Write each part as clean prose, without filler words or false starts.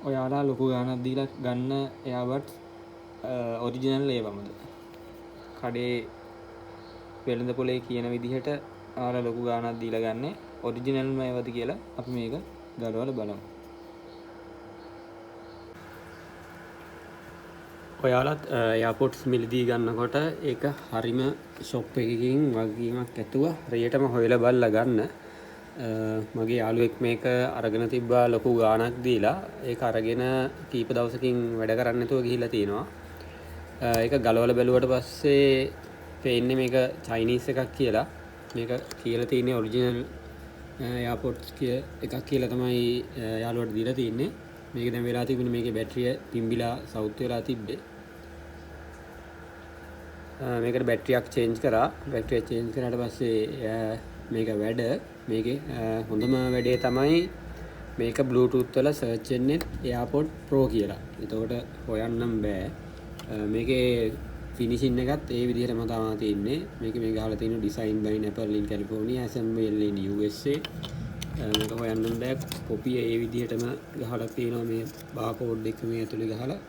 ඔයාලා ලොකු ගාණක් දීලා ගන්න එයාබඩ්ස් ඔරිජිනල් ඒවමද? කඩේ වෙළඳ පොලේ කියන විදිහට ඔයාලා ලොකු ගාණක් දීලා ගන්න ඔරිජිනල්ම ඒවද කියලා අපි මේක ගලවලා බලමු. ඔයාලත් එයාපොඩ්ස් මිලදී ගන්නකොට ඒක හරිම ෂොප් එකකින් වගකීමක් ඇතුව හරියටම හොයලා බලලා ගන්න. මගේ යාළුවෙක් මේක අරගෙන තිබ්බා ලොකු ගාණක් දීලා. ඒක අරගෙන කීප දවසකින් වැඩ කරන්න නැතුව ගිහිල්ලා තිනවා. ඒක ගලවලා බැලුවට පස්සේ පේන්නේ මේක චයිනීස් එකක් කියලා. මේක කියලා තියෙන්නේ ඔරිජිනල් එයාපොඩ්ස් එකක් කියලා තමයි යාළුවට දීලා තින්නේ. මේක දැන් වෙලා තිබුණේ මේකේ බැටරිය පිම්බිලා සවුත් වෙලා තිබ්බේ. මේකට බැටරියක් චේන්ජ් කරා. බැටරිය චේන්ජ් කරාට පස්සේ මේක වැඩ. මේකේ හොඳම වැඩේ තමයි මේක බ්ලූටූත් වල සර්ච් වෙන්නේ AirPod Pro කියලා. එතකොට හොයන්නම් බෑ. මේකේ ෆිනිෂින් එකත් ඒ විදිහටම තමයි තියෙන්නේ. මේකේ මේ ගහලා තියෙන design by Apple in California, assembled in USA. මේක හොයන්නම් බෑ. කොපිය ඒ විදිහටම ගහලා තියෙනවා මේ barcode එක මේ ඇතුලේ ගහලා.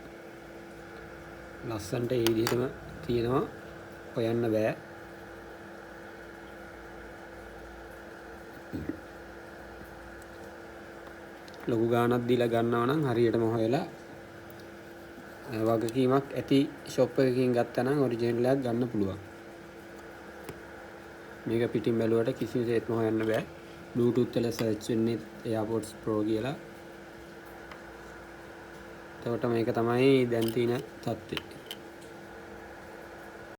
ලස්සන්ට ඒ විදිහටම තියෙනවා. හොයන්න බෑ. ලොකු ගාණක් දීලා ගන්නවා නම් හරියටම හොයලා වගකීමක් ඇති ෂොප් එකකින් ගත්තා නම් ඔරිජිනල් එකක් ගන්න පුළුවන්. මේක පිටින් බැලුවට කිසිම දෙයක්ම හොයන්න බෑ. බ්ලූටූත් වල සර්ච් වෙන්නේ AirPods Pro කියලා. එතකොට මේක තමයි දැන් තියෙන තත්ත්වය.